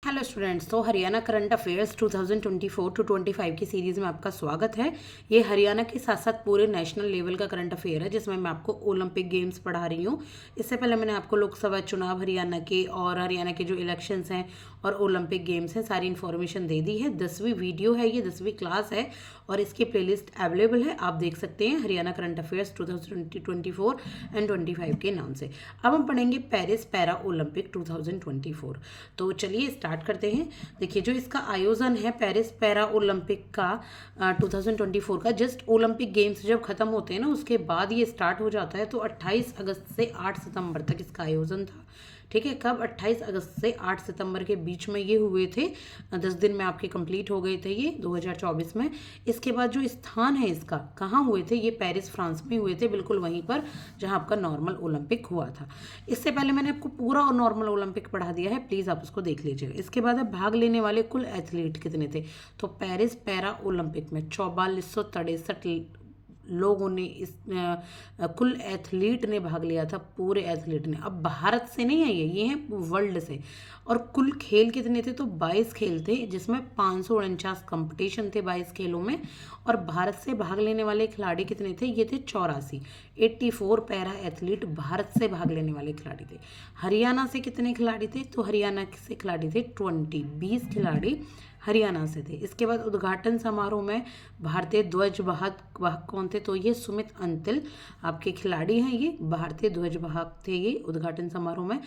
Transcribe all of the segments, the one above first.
Hello students, तो Haryana current affairs 2024 to 25 की series में आपका स्वागत है। ये हरियाणा के साथ साथ पूरे नेशनल लेवल का करंट अफेयर है जिसमें मैं आपको ओलंपिक गेम्स पढ़ा रही हूँ। इससे पहले मैंने आपको लोकसभा चुनाव हरियाणा के और हरियाणा के जो इलेक्शंस हैं और ओलंपिक गेम्स हैं सारी इन्फॉर्मेशन दे दी है। 10वीं वीडियो है, ये 10वीं क्लास है और इसकी प्लेलिस्ट अवेलेबल है, आप देख सकते हैं हरियाणा करंट अफेयर्स 2024 एंड 25 के नाम से। अब हम पढ़ेंगे पेरिस पैरा ओलंपिक 2024। तो चलिए स्टार्ट करते हैं। देखिए, जो इसका आयोजन है पेरिस पैरा ओलंपिक का 2024 का, जस्ट ओलंपिक गेम्स जब खत्म होते हैं ना उसके बाद ये स्टार्ट हो जाता है। तो 28 अगस्त से 8 सितंबर तक इसका आयोजन था। ठीक है, कब? 28 अगस्त से 8 सितंबर के बीच में ये हुए थे। 10 दिन में आपके कंप्लीट हो गए थे ये 2024 में। इसके बाद जो स्थान है इसका, कहाँ हुए थे? ये पेरिस फ्रांस में हुए थे, बिल्कुल वहीं पर जहाँ आपका नॉर्मल ओलंपिक हुआ था। इससे पहले मैंने आपको पूरा नॉर्मल ओलंपिक पढ़ा दिया है, प्लीज़ आप उसको देख लीजिएगा। इसके बाद अब भाग लेने वाले कुल एथलीट कितने थे? तो पेरिस पैरा ओलंपिक में 4463 लोगों ने कुल एथलीट ने भाग लिया था, पूरे एथलीट ने। अब भारत से नहीं है ये है वर्ल्ड से। और कुल खेल कितने थे? तो 22 खेल थे जिसमें 549 कंपटीशन थे 22 खेलों में। और भारत से भाग लेने वाले खिलाड़ी कितने थे? ये थे 84। 84 पैरा एथलीट भारत से भाग लेने वाले खिलाड़ी थे। हरियाणा से कितने खिलाड़ी थे? तो हरियाणा से खिलाड़ी थे 20 खिलाड़ी हरियाणा से थे। इसके बाद उद्घाटन समारोह में भारतीय ध्वज वाहक कौन थे? तो ये सुमित अंतिल आपके खिलाड़ी हैं, ये भारतीय ध्वज वाहक थे ये उद्घाटन समारोह में।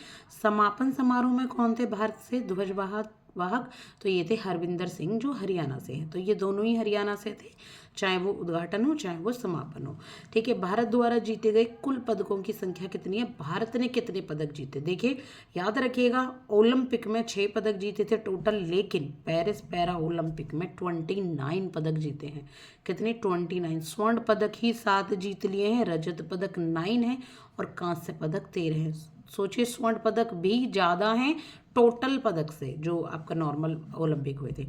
समापन समारोह में कौन थे भारत से ध्वज वाहक? तो ये थे हरविंदर सिंह जो हरियाणा से हैं। तो ये दोनों ही हरियाणा से थे, चाहे वो उद्घाटन हो चाहे वो समापन हो। ठीक है, भारत द्वारा जीते गए कुल पदकों की संख्या कितनी है? भारत ने कितने पदक जीते? देखिए, याद रखिएगा, ओलंपिक में 6 पदक जीते थे टोटल, लेकिन पेरिस पैरा ओलंपिक में 29 पदक जीते हैं। कितने? 29। स्वर्ण पदक ही 7 जीत लिए हैं, रजत पदक 9 है और कांस्य पदक 13 है। सोचिए, स्वर्ण पदक भी ज़्यादा हैं टोटल पदक से जो आपका नॉर्मल ओलंपिक हुए थे।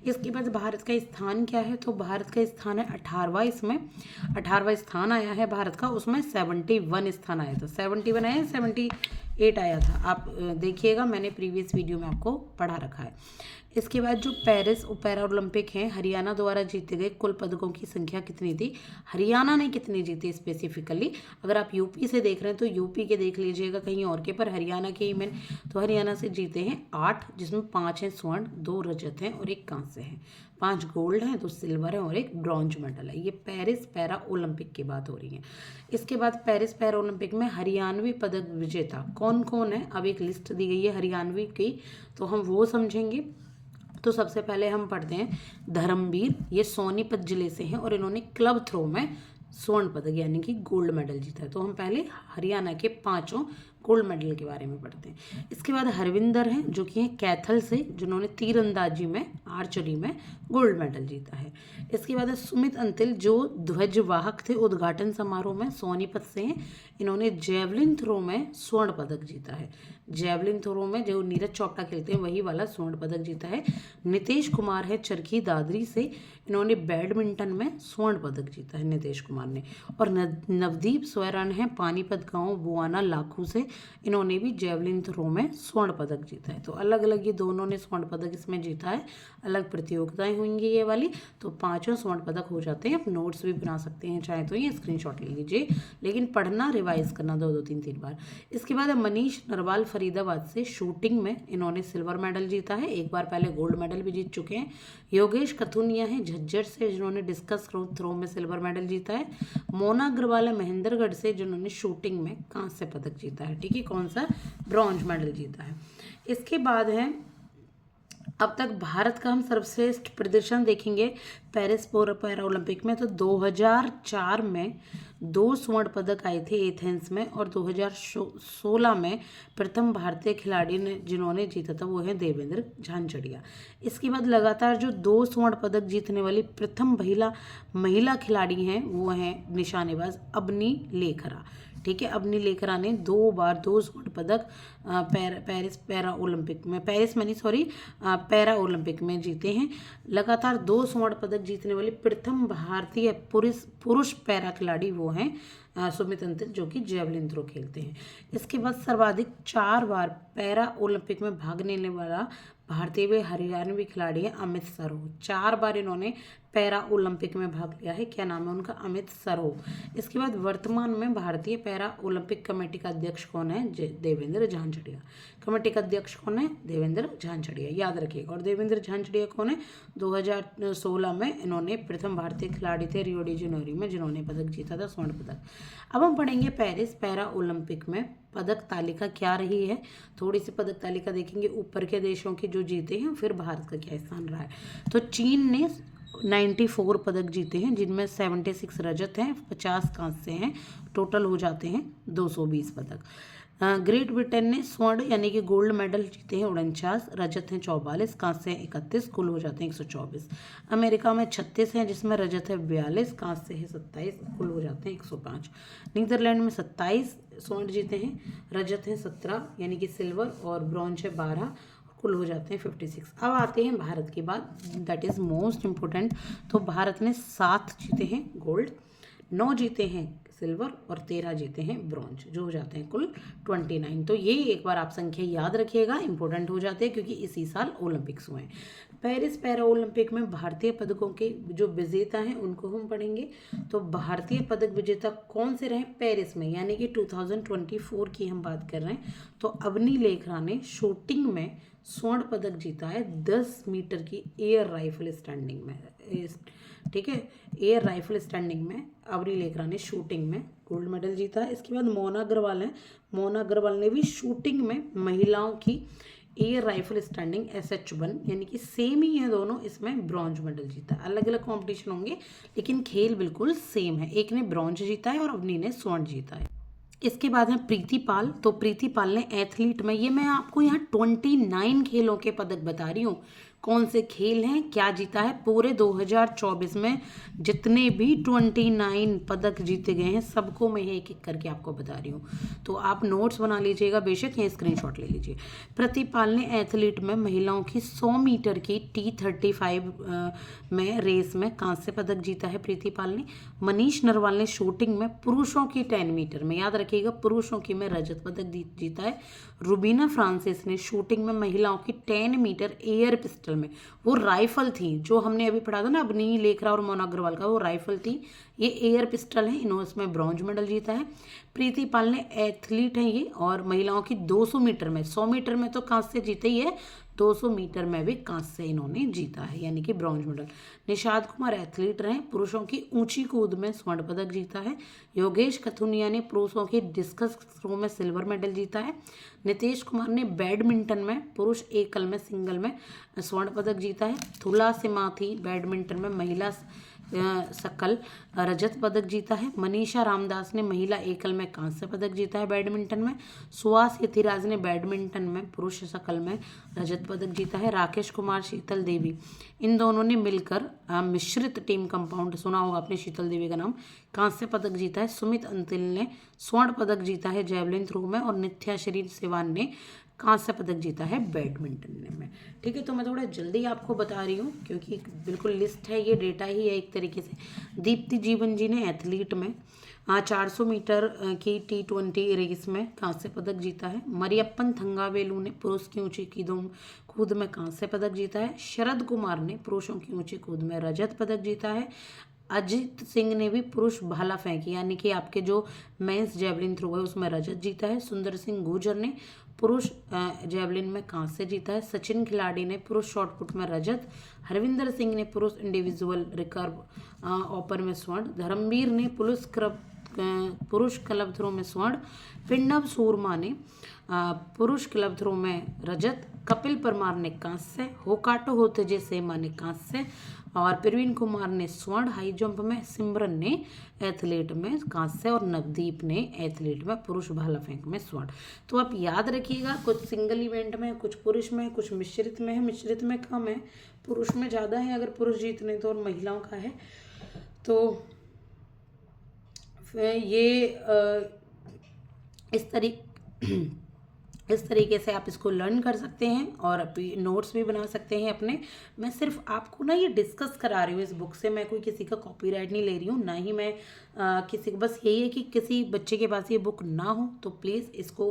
इसके बाद भारत का स्थान क्या है? तो भारत का स्थान है 18वां, इसमें 18वां स्थान आया है भारत का। उसमें 71 स्थान आया था, 71 आया, 78 आया था। आप देखिएगा, मैंने प्रीवियस वीडियो में आपको पढ़ा रखा है। इसके बाद जो पेरिस पैरा ओलंपिक है, हरियाणा द्वारा जीते गए कुल पदकों की संख्या कितनी थी? हरियाणा ने कितने जीते स्पेसिफिकली? अगर आप यूपी से देख रहे हैं तो यूपी के देख लीजिएगा कहीं और के, पर हरियाणा के ही मैंने, तो हरियाणा से जीते हैं 8, जिसमें 5 हैं स्वर्ण, 2 रजत हैं और 1 कांस्य है। 5 गोल्ड हैं, 2 सिल्वर है और 1 ब्रॉन्ज मेडल है। ये पेरिस पैरा ओलंपिक की बात हो रही है। इसके बाद पेरिस पैरा ओलंपिक में हरियाणवी पदक विजेता कौन कौन है? अब एक लिस्ट दी गई है हरियाणवी की, तो हम वो समझेंगे। तो सबसे पहले हम पढ़ते हैं धर्मवीर, ये सोनीपत जिले से हैं और इन्होंने क्लब थ्रो में स्वर्ण पदक यानी कि गोल्ड मेडल जीता है। तो हम पहले हरियाणा के 5 गोल्ड मेडल के बारे में पढ़ते हैं। इसके बाद हरविंदर हैं जो कि हैं कैथल से, जिन्होंने तीरंदाजी में, आर्चरी में गोल्ड मेडल जीता है। इसके बाद सुमित अंतिल जो ध्वजवाहक थे उद्घाटन समारोह में, सोनीपत से हैं। इन्होंने जेवलिन थ्रो में स्वर्ण पदक जीता है। जेवलिन थ्रो में जो नीरज चोपड़ा खेलते हैं वही वाला स्वर्ण पदक जीता है। नितेश कुमार है चरखी दादरी से, इन्होंने बैडमिंटन में स्वर्ण पदक जीता है नितेश कुमार ने। और नवदीप स्वरण है पानीपत गांव बुआना लाखू से, इन्होंने भी जेवलिन थ्रो में स्वर्ण पदक जीता है। तो अलग अलग ये दोनों ने स्वर्ण पदक इसमें जीता है, अलग प्रतियोगिताएं होंगी ये वाली। तो 5 स्वर्ण पदक हो जाते हैं। आप नोट्स भी बना सकते हैं चाहे तो, ये स्क्रीनशॉट ले लीजिए, लेकिन पढ़ना रिवाइज करना 2-2 3-3 बार। इसके बाद मनीष नरवाल फरीदाबाद से, शूटिंग में इन्होंने सिल्वर मेडल जीता है, एक बार पहले गोल्ड मेडल भी जीत चुके हैं। योगेश कथुनिया है झज्जर से, जिन्होंने डिस्कस थ्रो में सिल्वर मेडल जीता है। मोना अग्रवाल है महेंद्रगढ़ से, जिन्होंने शूटिंग में कांस्य पदक जीता है। ठीक है, कौन सा? ब्रॉन्ज मेडल जीता है। इसके बाद है, अब तक भारत का हम सर्वश्रेष्ठ प्रदर्शन देखेंगे पेरिस पैरा ओलंपिक में। तो 2004 में 2 स्वर्ण पदक आए थे एथेंस में, और 2016 में प्रथम भारतीय खिलाड़ी ने जिन्होंने जीता था वो है देवेंद्र झांझड़िया। इसके बाद लगातार जो 2 स्वर्ण पदक जीतने वाली प्रथम महिला खिलाड़ी हैं वो हैं निशानेबाज अबनी लेखरा। ठीक है, अबनी लेखरा ने 2 बार 2 स्वर्ण पदक पेरिस पैरा ओलंपिक में, पैरा ओलंपिक में जीते हैं। लगातार 2 स्वर्ण पदक जीतने वाली प्रथम भारतीय पुरुष पैरा खिलाड़ी वो हैं सुमित अंतिल जो कि जेवलिन थ्रो खेलते हैं। इसके बाद सर्वाधिक 4 बार पैरा ओलंपिक में भाग लेने वाला भारतीय व हरियाणवी खिलाड़ी है अमित सरोह। 4 बार इन्होंने पैरा ओलंपिक में भाग लिया है। क्या नाम है उनका? अमित सरोह। इसके बाद वर्तमान में भारतीय पैरा ओलंपिक कमेटी का अध्यक्ष कौन है? देवेंद्र झांझड़िया। कमेटी का अध्यक्ष कौन है? देवेंद्र झांझड़िया, याद रखिएगा। और देवेंद्र झांझड़िया कौन है? 2016 में इन्होंने प्रथम भारतीय खिलाड़ी थे रियो डी जेनेरो में जिन्होंने पदक जीता था, स्वर्ण पदक। अब हम पढ़ेंगे पेरिस पैरा ओलंपिक में पदक तालिका क्या रही है। थोड़ी सी पदक तालिका देखेंगे ऊपर के देशों की जो जीते हैं, फिर भारत का क्या स्थान रहा है। तो चीन ने 94 पदक जीते हैं, जिनमें 76 रजत हैं, 50 कांस्य हैं, टोटल हो जाते हैं 220 पदक। ग्रेट ब्रिटेन ने स्वर्ण यानी कि गोल्ड मेडल जीते हैं 49, रजत हैं 44, कांस्य हैं 31, कुल हो जाते हैं 124। अमेरिका में 36 हैं, जिसमें रजत है 42, कांस्य है 27, कुल हो जाते हैं 105। नीदरलैंड में 27 स्वर्ण जीते हैं, रजत हैं 17 यानी कि सिल्वर, और ब्रॉन्ज है 12, कुल हो जाते हैं 56। अब आते हैं भारत की बात, दैट इज़ मोस्ट इम्पोर्टेंट। तो भारत ने 7 जीते हैं गोल्ड, 9 जीते हैं सिल्वर और 13 जीते हैं ब्रॉन्ज, जो हो जाते हैं कुल 29। तो ये एक बार आप संख्या याद रखिएगा, इंपॉर्टेंट हो जाते हैं क्योंकि इसी साल ओलंपिक्स हुए हैं। पेरिस पैरा ओलंपिक में भारतीय पदकों के जो विजेता हैं उनको हम पढ़ेंगे। तो भारतीय पदक विजेता कौन से रहे पेरिस में, यानी कि 2024 की हम बात कर रहे हैं। तो अवनी लेखरा ने शूटिंग में स्वर्ण पदक जीता है 10 मीटर की एयर राइफल स्टैंडिंग में, ठीक है। एयर राइफल स्टैंडिंग में अवनी लेखरा ने शूटिंग में गोल्ड मेडल जीता है। इसके बाद मोना अग्रवाल है, मोना अग्रवाल ने भी शूटिंग में महिलाओं की एयर राइफल स्टैंडिंग SH1 यानी कि सेम ही है दोनों, इसमें ब्रॉन्ज मेडल जीता है। अलग अलग कॉम्पिटिशन होंगे लेकिन खेल बिल्कुल सेम है, एक ने ब्रॉन्ज जीता है और अवनी ने स्वर्ण जीता है। इसके बाद है प्रीति पाल। तो प्रीति पाल ने एथलीट में, ये मैं आपको यहाँ 29 खेलों के पदक बता रही हूँ, कौन से खेल हैं, क्या जीता है। पूरे 2024 में जितने भी 29 पदक जीते गए हैं सबको मैं एक एक करके आपको बता रही हूँ। तो आप नोट्स बना लीजिएगा, बेशक या स्क्रीनशॉट ले लीजिए। प्रतिपाल ने एथलीट में महिलाओं की 100 मीटर की T35 में रेस में कांस्य पदक जीता है प्रीतिपाल ने। मनीष नरवाल ने शूटिंग में पुरुषों की 10 मीटर में, याद रखिएगा पुरुषों की में रजत पदक जीता है। रुबीना फ्रांसिस ने शूटिंग में महिलाओं की 10 मीटर एयर पिस्टल में, वो राइफल थी जो हमने अभी पढ़ा था ना अवनी लेखरा और मोना अग्रवाल का, वो राइफल थी, ये एयर पिस्टल है, इन्होंने इसमें ब्रॉन्ज मेडल जीता है। प्रीति पाल ने एथलीट है ये, और महिलाओं की 200 मीटर में, 100 मीटर में तो कांस्य जीते ही है, 200 मीटर में भी कांस्य इन्होंने जीता है यानी कि bronze medal. Nishad Kumar athlete रहे, पुरुषों की ऊंची कूद में स्वर्ण पदक जीता है। योगेश कथुनिया ने पुरुषों की डिस्कस थ्रो में सिल्वर मेडल जीता है। नितेश कुमार ने बैडमिंटन में पुरुष एकल में सिंगल में स्वर्ण पदक जीता है। थुला सिमाथी बैडमिंटन में महिला सकल रजत पदक जीता है। मनीषा रामदास ने महिला एकल में कांस्य पदक जीता है बैडमिंटन में। सुहास यतिराज ने बैडमिंटन में पुरुष सकल में रजत पदक जीता है। राकेश कुमार शीतल देवी, इन दोनों ने मिलकर मिश्रित टीम कंपाउंड, सुना होगा आपने शीतल देवी का नाम, कांस्य पदक जीता है। सुमित अंतिल ने स्वर्ण पदक जीता है जेवलिन थ्रो में, और नित्या श्री सेवान ने कांस्य पदक जीता है बैडमिंटन में। ठीक है, तो मैं थोड़ा जल्दी आपको बता रही हूँ क्योंकि बिल्कुल लिस्ट है, ये डेटा ही है एक तरीके से। दीप्ति जीवन जी ने एथलीट में 400 मीटर की T20 रेस में कांस्य पदक जीता है। मरियप्पन थंगावेलू ने पुरुष की ऊंची कूद में कांस्य पदक जीता है। शरद कुमार ने पुरुषों की ऊंची कूद में रजत पदक जीता है। अजित सिंह ने भी पुरुष भाला फेंकी यानी कि आपके जो मेंस जेवलिन थ्रो है उसमें रजत जीता है। सुंदर सिंह गुर्जर ने पुरुष जेवलिन में कांस्य जीता है। सचिन खिलाड़ी ने पुरुष शॉटपुट में रजत। हरविंदर सिंह ने पुरुष इंडिविजुअल रिकर्व ओपन में स्वर्ण। धर्मवीर ने पुरुष क्लब थ्रो में स्वर्ण। पिंडव सूरमा ने पुरुष क्लब थ्रो में रजत। कपिल परमार ने कांस्य। होकाटो होतेजे सेमा ने कांस्य, और प्रवीण कुमार ने स्वर्ण। हाई जंप में सिमरन ने एथलीट में कांस्य, और नवदीप ने एथलीट में पुरुष भाला फेंक में स्वर्ण। तो आप याद रखिएगा, कुछ सिंगल इवेंट में, कुछ पुरुष में, कुछ मिश्रित में है। मिश्रित में कम है, पुरुष में ज़्यादा है अगर पुरुष जीतने तो, और महिलाओं का है। तो इस तरीके से आप इसको लर्न कर सकते हैं और नोट्स भी बना सकते हैं अपने। मैं सिर्फ आपको ना ये डिस्कस करा रही हूँ इस बुक से, मैं कोई किसी का कॉपीराइट नहीं ले रही हूँ, ना ही मैं किसी को, बस यही है कि किसी बच्चे के पास ये बुक ना हो तो प्लीज़ इसको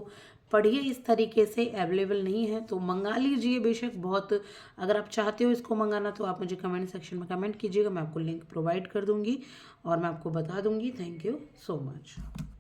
पढ़िए। इस तरीके से अवेलेबल नहीं है तो मंगा लीजिए बेशक। बहुत अगर आप चाहते हो इसको मंगाना तो आप मुझे कमेंट सेक्शन में कमेंट कीजिएगा, मैं आपको लिंक प्रोवाइड कर दूँगी और मैं आपको बता दूँगी। Thank you so much.